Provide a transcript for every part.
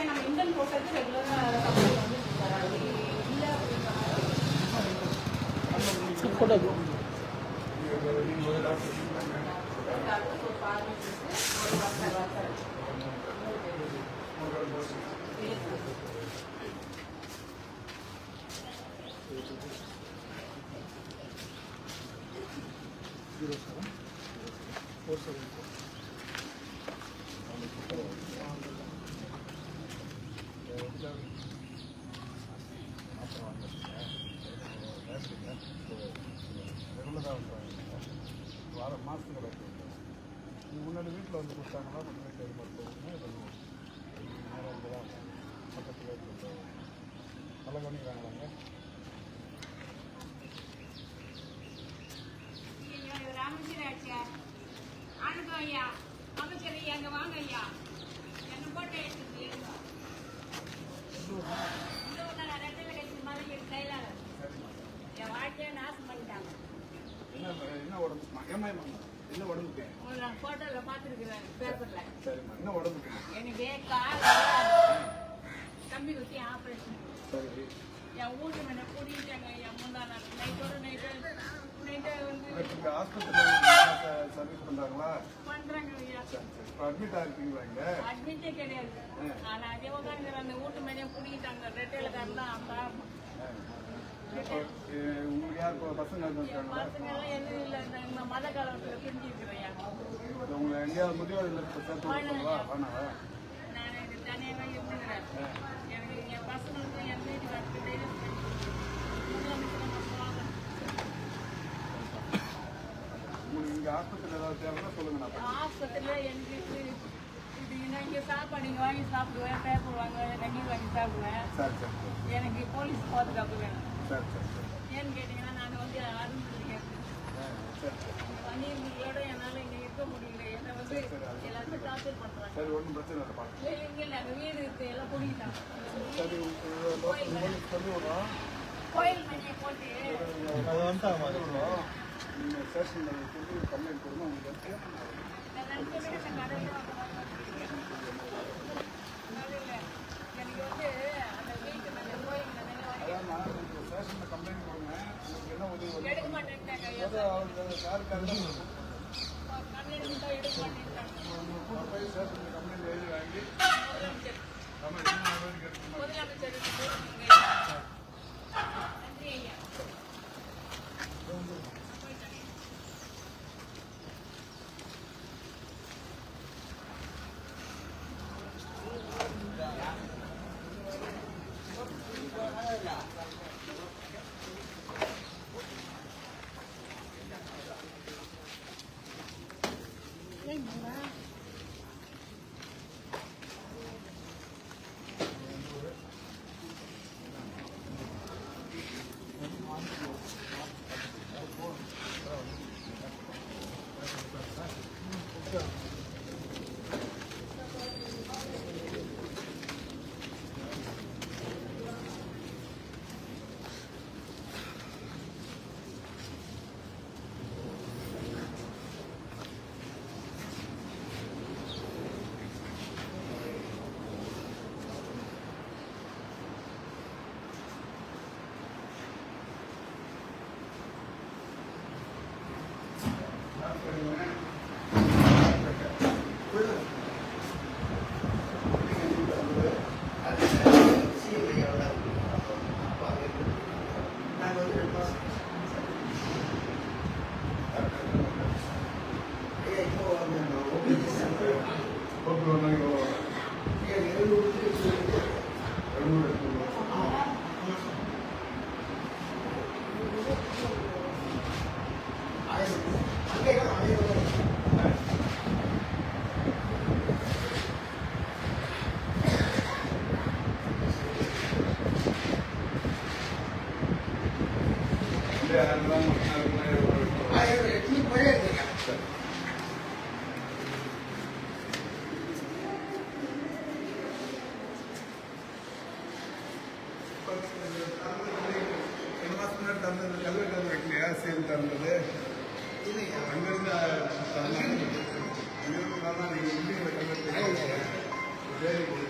நம்ம இந்தியன் போட்டது ரெகுலராக மாதத்துக்கு முன்னாடி வீட்டில் வந்து கொடுத்தாங்கன்னா வீட்டில் இது மருத்துவம்னா நேரம் தான் பக்கத்தில் நல்லா கவனிக்கிறாங்களாங்க. ஐயா அமைச்சர் ஐயா அங்கே வாங்க ஐயா என்ன போட்டோ எடுத்து ரெட்டை கட்சி மாதிரி செயலாளர் என் வாழ்க்கையை நாசம் பண்ணிட்டாங்க. என்ன உடம்பு என்ன உடம்புக்கு போட்டோல பாத்துருக்கிறேன் பேப்பர்ல. சரிம்மா என்ன உடம்புக்கு? எனக்கு கால் கம்பி குத்தி ஆபரேஷன். சரி என் வீட்டு மேல கூட்டிட்டாங்க. என் முந்தா நாள் நைட்டோட நைட்டு வந்து ஹாஸ்பிட்டல் சர்வீஸ் பண்றாங்களா? பண்றாங்க ஐயா. அட்மிட் ஆகிருக்கீங்களா? இங்க அட்மிட்டே கிடையாது. ஆனா அதே உட்காந்து அந்த வீட்டு மேலே கூட்டிட்டாங்க. ரெட்டையில காரணம் அப்பா உங்களுக்கு யார் பசங்க இருக்காங்களா? பசங்க எல்லாம் எதுவும் இல்லை. இந்த மத காலத்தில் பிரிஞ்சிருக்கிறேன். உங்களை எங்கேயாவது முதியோர் சேர்த்து விடுவாங்களா? வேணாவா? நான் எனக்கு தனியாக இருந்துக்கிறேன். எனக்கு என் பசங்களுக்கு என் வீட்டுக்கு உங்களுக்கு இங்கே ஹாஸ்பிட்டல் ஏதாவது தேவைன்னா சொல்லுங்க. நான் ஹாஸ்பிட்டலில் எனக்கு இங்கே சாப்பாடு இங்கே வாங்கி சாப்பிடுவேன். பேப்பர் வாங்க தண்ணி வாங்கி சாப்பிடுவேன். சரி சரி எனக்கு போலீஸ் பாதுகாப்பு வேணும். சரி சரி ஏன்னு கேட்டீங்கன்னா நான் வந்து ஆரம்பிச்சிருக்கேன். பணியிர்களோட என்னால் இங்கே இருக்க முடியல. என்னை வந்து எல்லாருமே டார்ச்சர் பண்ணுறாங்க. சரி ஒன்றும் பிரச்சனை இல்லை. இல்லை அங்கே வீடு இருக்கு எல்லாம் பிடிக்கிட்டாங்க. சரி சொல்லி விடுறோம். கோயில் மணியை போட்டு அது வந்துட்டாங்க விடுறோம். நீங்கள் ஸ்டேஷனில் சொல்லி கம்ப்ளைண்ட் கொடுங்க. உங்களுக்கு எனக்கு வந்து அந்த வீட்டு மேலே கோயில் அதான் ஸ்டேஷனில் கம்ப்ளைண்ட் கொடுங்க. உங்களுக்கு என்ன உதவி எடுக்க மாட்டேன்ட்டாங்க. எடுக்க மாட்டேன்ட்டாங்க. போய் ஸ்டேஷனில் கம்ப்ளைண்ட் எழுதி வாங்கி முதலமைச்சர் நன்றி ஐயா. தந்தது கல்வெட்டு வைக்கலையா சேம் தந்தது அங்கிருந்து அங்கிருந்து நீங்கள் இந்தியில் கல்வெட்டு வெரி குட்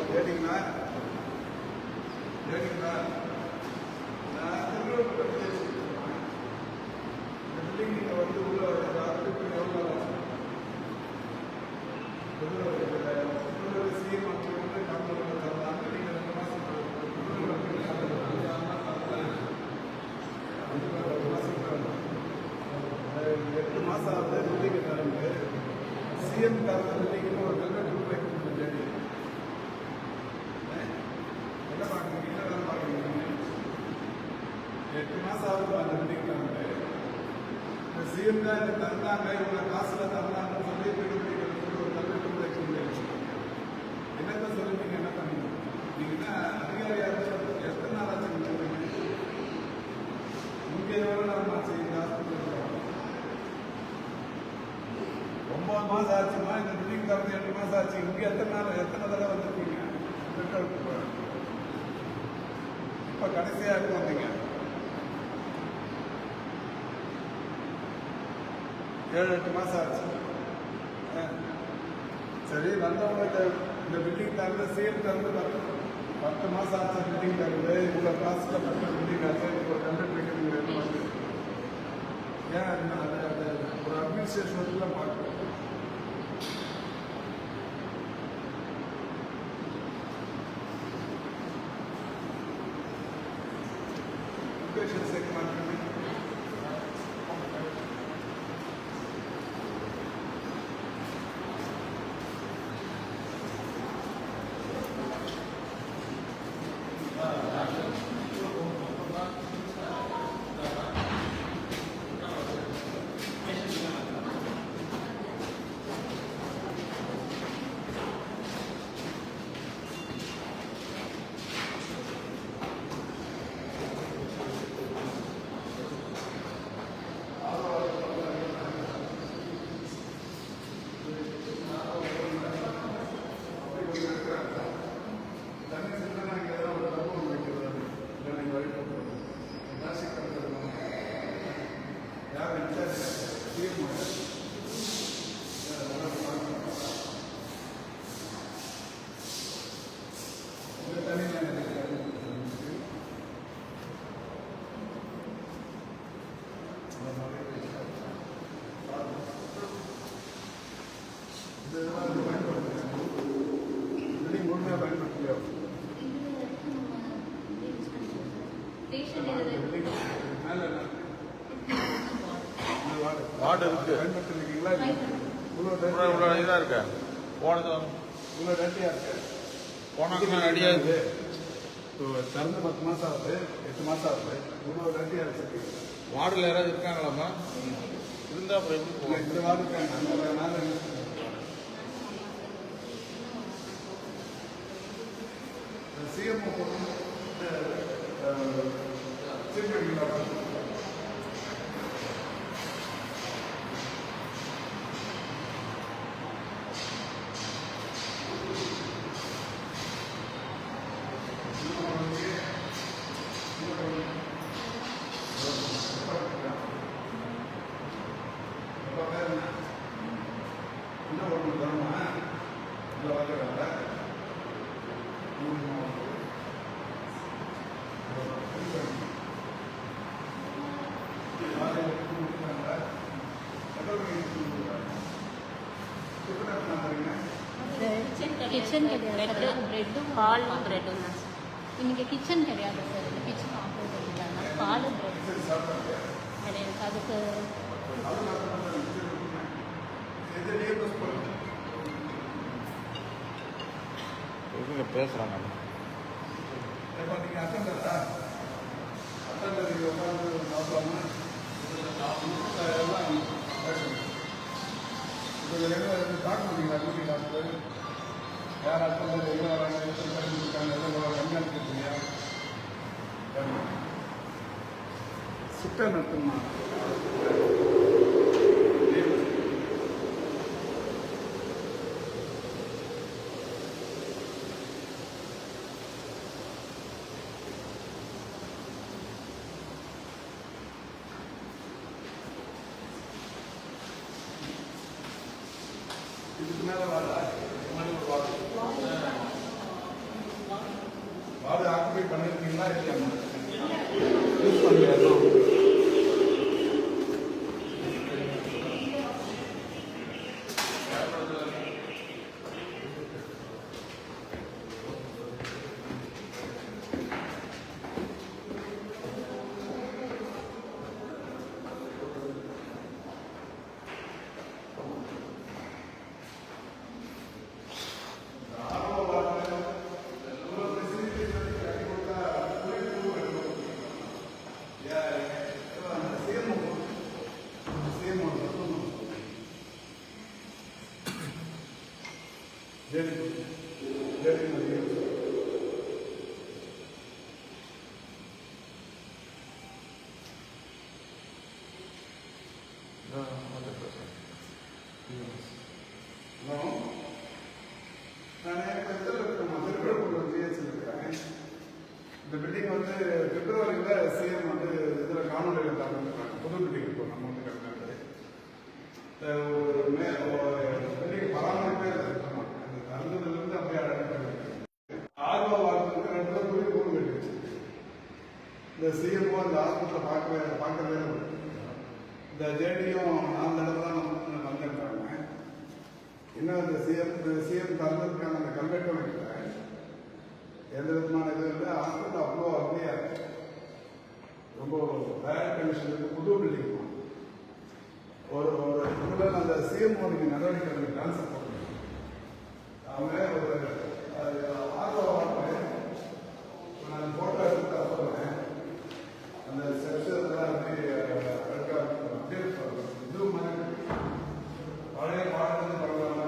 கேட்டீங்களா கேட்டீங்களா நான் திருவள்ளூர் பில்டிங் நீங்கள் வந்து உள்ள எவ்வளோ சிஎம் வந்து கம்பெனி தரலாம் நீங்கள் 2 மாதம் 8 மாதம் ஆகுது பில்டிங் தரங்க சிஎம் தர பில்டிங்னு ஒரு கல்வெட்டு வைக்க என்ன பார்க்குறீங்க என்ன வேலை பார்க்குறீங்க 8 மாதம் ஆகுது அந்த பில்டிங் தரங்க இந்த சிஎம் தான் இந்த தந்தாங்க இவ்வளோ காசில் தந்தாங்கன்னு சொல்லி பிடிக்கிறது ஒரு கல்வெட்டு வைக்க முடியாது என்னத்தை சொல்லி நீங்கள் என்ன பண்ணீங்க நீங்கள் என்ன அதிகாரியாக எத்தனை நாள் ஆச்சு இங்கே எவ்வளோ நாள் ஆச்சு இந்த ஹாஸ்பிட்டல் 9 மாதம் ஆச்சுமா இந்த பில்டிங் தரது 8 மாதம் ஆச்சு இங்கே எத்தனை தடவை வந்திருக்கீங்க இப்போ கடைசியாக எப்போ வந்தீங்க 7-8 மாதம் ஆச்சு சரி வந்தவங்க இந்த பில்டிங் தரது சேல் தரது 10 மாதம் ஆச்சு பில்டிங் தரது இவ்வளோ காசில் 10 பில்டிங் ஆச்சு இப்போ கண்டக்ட் வைக்கிறீங்க என்ன வந்து ஏன் அது ஒரு அட்மினிஸ்ட்ரேஷன் பார்க்கணும் சேர்க்க மாட்டேன் வார்டு இருக்கு பயன்படுத்திருக்கீங்களா இவ்வளோ இதாக இருக்கு போனது இவ்வளோ ரெட்டியாக இருக்கு போனாங்க ரெடியாக இருக்கு திறந்து 10 மாதம் ஆகுது 8 மாதம் ஆகுது இவ்வளோ ரெட்டியாக இருக்கு வார்டில் யாராவது இருக்காங்களாம்மா இருந்தால் அப்புறம் எப்படி போகலாம் இந்த வார்டு இருக்காங்க அந்த நாள் சிஎம் சீஃப் மெடிக்கல் என்ன ஒன்று தரமா இல்லை வாங்க வேண்டாம் கிச்சன் கிடையாது, பிரெட்டும் பாலும் பிரெட்டும் தான் சார். இன்னைக்கு கிச்சன் கிடையாது சார், இந்த கிச்சன் ஆஃபர் பண்ணிட்டாங்க. பால் பிரெட் கிடையாது, அதுக்கு இவங்க பேசுகிறாங்க. நீங்கள் அட்டண்டரா அட்டண்டர் நீங்கள் உட்காந்து சாப்பிடாம எல்லாம் இப்போ எல்லாம் டாக்டர் வந்தீங்களா டியூட்டி டாக்டர் யார் அட்டண்டர் எங்கே வராங்க எத்தனை பேர் இருக்காங்க எல்லாம் கம்மியாக இருக்கீங்க சுட்ட நடத்துமா இதுக்கு மேலே வார்டு ஆக்குபை பண்ணிருக்கீங்களா இல்லையா யூஸ் பண்ணுறோம் இந்த பில்டிங் வந்து பிப்ரவரியில் சிஎம் வந்து இதில் காணொலியில் தாக்கல் புது பில்டிங் இப்போ நம்ம வந்து கட்டினது பில்டிங் பராமரிப்பே இருக்கணும் அந்த தருணத்துலேருந்து அப்படியே அடங்கிட்டு ஆர்வ வாரத்துக்கு 2 பேர் போய் ரூம் கட்டி வச்சிருக்கு. இந்த சிஎம்ஓ அந்த ஹாஸ்பிட்டலில் பார்க்கவே இந்த ஜேடியும் 4 தடவை தான் வந்துட்டாங்க. இன்னும் இந்த சிஎம் தருணத்துக்கான அந்த கல்வெட்டும் வைக்கல, எந்த விதமான இது இல்லை. ஹாஸ்பிட்டல் அவ்வளோ அருமையாக இருக்கு, ரொம்ப பேட் கண்டிஷன் இருக்கு. புது பில்டிங் ஒரு இதில் அந்த சிஎம் நீங்கள் நடவடிக்கை ட்ரான்ஸ்ஃபர் பண்ணுங்க. அவங்க ஒரு ஆர்வம் நான் ஃபோட்டோ எடுத்து சொல்கிறேன். அந்த ஸ்டெப்ஸ் இதெல்லாம் அப்படியே இது மாதிரி பழைய பாடல் பரவாயில்ல.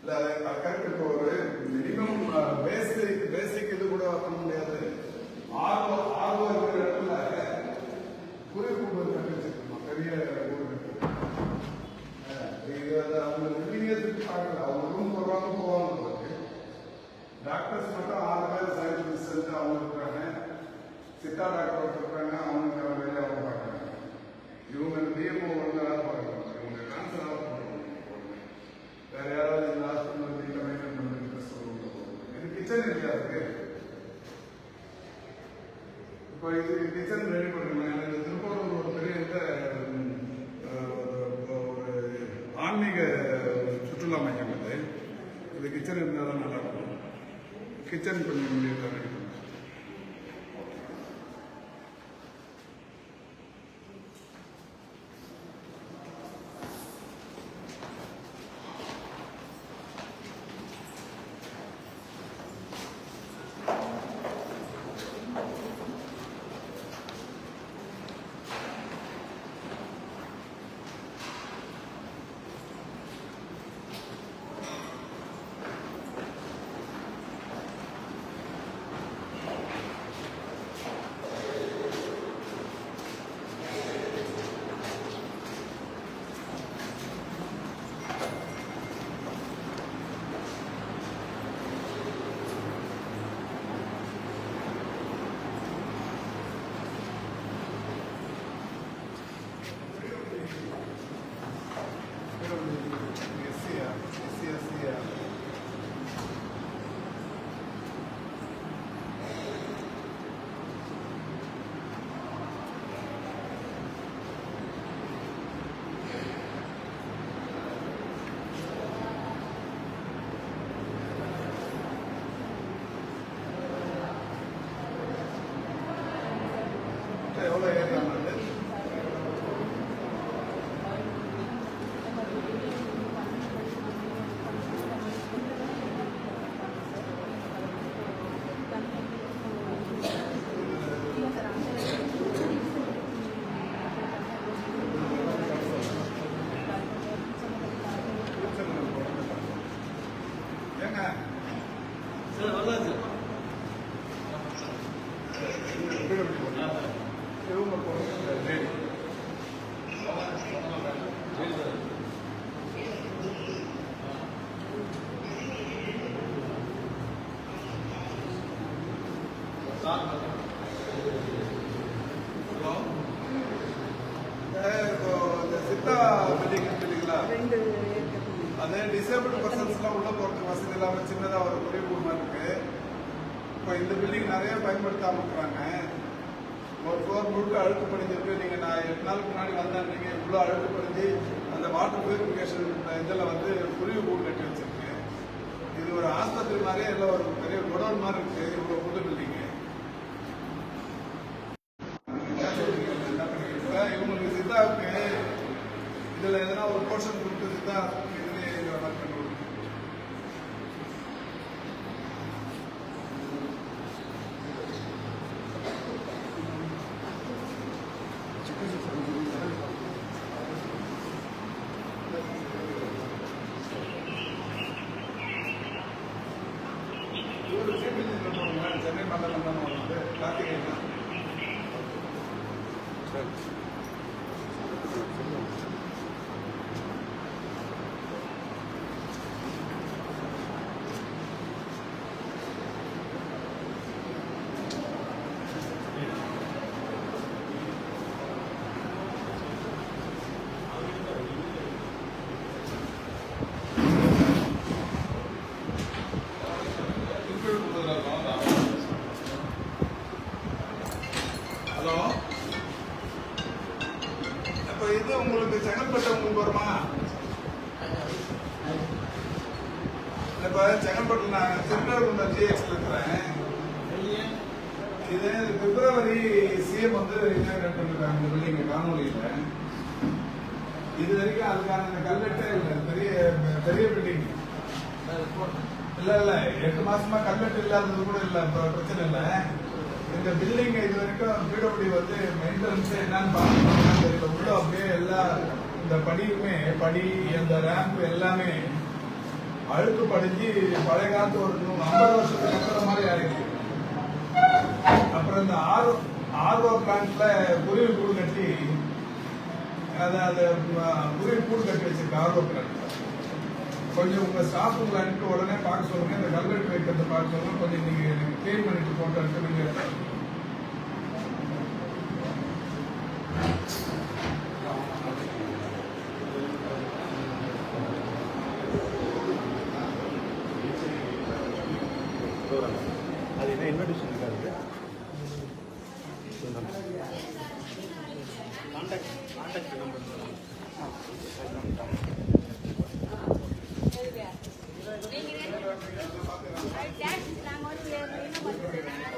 இல்லை அது கரெக்ட். ஒரு மினிமம் பேசிக் இது கூட பண்ண முடியாது. ஆர்வம் இருக்கிற இடத்துல குறிப்பு கட்டி வச்சிருக்கணும், பெரிய ஊர் இருக்கு. அவங்க பில்டிங்கே திருப்பி பார்க்கல, அவங்க ரூம் போவாங்க. டாக்டர்ஸ் மட்டும் 6 பேர் சயின்டிஸ்ட் அவங்க இருக்காங்க, சித்தா டாக்டர் இருக்காங்க, அவங்க வேலையை அவங்க பார்க்குறாங்க. இவங்க டிஎம்ஓ வந்து வேலை பார்க்குறாங்க, இவங்க ட்ரான்ஸ்ஃபர் பண்ணுறாங்க. வேற யாராவது இந்த ஹாஸ்பிட்டல் வந்து மெயின்டைன் பண்ணுறது சொல்லுவாங்க. இது கிச்சன் ஏரியா இருக்கு. இப்போ இது கிச்சன் ரெடி பண்ணுங்க. எனக்கு திருப்பூர் ஒரு பெரிய ஒரு ஆன்மீக சுற்றுலா மையம் அது. இது கிச்சன் இருந்தால் தான் நல்லா இருக்கும். கிச்சன் கொஞ்சம் ரெடி பண்ணுங்க. பார்த்தா எவ்வளோ ஏறுறாங்க. ஏங்க இவங்க போடுங்க லேடி. ஹலோ, இப்போ இந்த சித்தா பில்டிங் இல்லைங்களா, அதே டிசேபிள் பர்சன்ஸ்லாம் உள்ள போகிறதுக்கு வசதி இல்லாமல் சின்னதாக ஒரு குறைவு மாதிரி இருக்கு. இப்போ இந்த பில்டிங் நிறைய பயன்படுத்தாம இருக்கிறாங்க. ஒரு ஃப்ளோர் முழுக்க அழுக்கு படிஞ்சிருக்கு. நீங்கள் நான் 8 நாளுக்கு முன்னாடி வந்தேன். நீங்கள் இவ்வளோ அழுக்கு படிஞ்சு அந்த வாட்டர் பியூரிஃபிகேஷன் இதில் வந்து குருவி கூடு கட்டி வச்சிருக்கு. இது ஒரு ஆஸ்பத்திரி மாதிரியே இல்லை, ஒரு பெரிய குடோன் மாதிரி இருக்கு. இவ்வளோ புது பில்டிங்கு. இவங்களுக்கு சித்தாவுக்கு இதில் எதனா ஒரு போர்ஷன் கொடுத்து சித்தா இதுலேயே ஒர்க் பண்ணி கொடுங்க. இவர் சீஃப் இன்ஜினியர் போடுங்க. சென்னை மண்டலம் தான் வந்து கார்த்திகேயன் தான். ஹலோ, இப்போ இது உங்களுக்கு செங்கல்பட்டு உங்களுக்கு வருமா? இப்போ செங்கல்பட்டு நான் திருநெல்வேலி ஜிஎக்ஸ்ல இருக்கிறேன். இது பிப்ரவரி சிஎம் வந்து இனாகிரேட் பண்ணிருக்காங்க இந்த பில்டிங் காணொலியில. இது வரைக்கும் அதுக்கான இந்த கல்வெட்டே இல்லை. பெரிய பெரிய பில்டிங் இல்ல 8 மாசமா கல்வெட்டு இல்லாதது கூட இல்ல. பிரச்சனை இல்லை. இந்த பில்டிங் இது வரைக்கும் பிடபிள்யூ வந்து மெயின்டெனன்ஸ் என்னன்னு பார்க்கணும். உள்ள அப்படியே எல்லா இந்த படியுமே அந்த ரேம்ப் எல்லாமே அழுக்கு படிஞ்சு பழைய காலத்து ஒரு 50 வருஷத்துக்கு அப்புறம் மாதிரி ஆயிருக்கு. அப்புறம் இந்த ஆர்ஓ பிளான்ட்ல குருவி கூடு கட்டி குருவி கூடு கட்டி வச்சிருக்கு ஆர்ஓ பிளான்ட். கொஞ்சம் உங்க ஸ்டாஃபுங்களை அனுப்பி உடனே பார்க்க சொல்லுங்க. இந்த கல்வெட்டு வைக்கிறத பார்க்க சொல்லுங்க. கொஞ்சம் நீங்க கிளீன் பண்ணிட்டு போட்டு நீங்க அது என்ன இன்விடேஷன் இருக்காது. கான்டாக்ட் நம்பர் நாங்கள் வந்து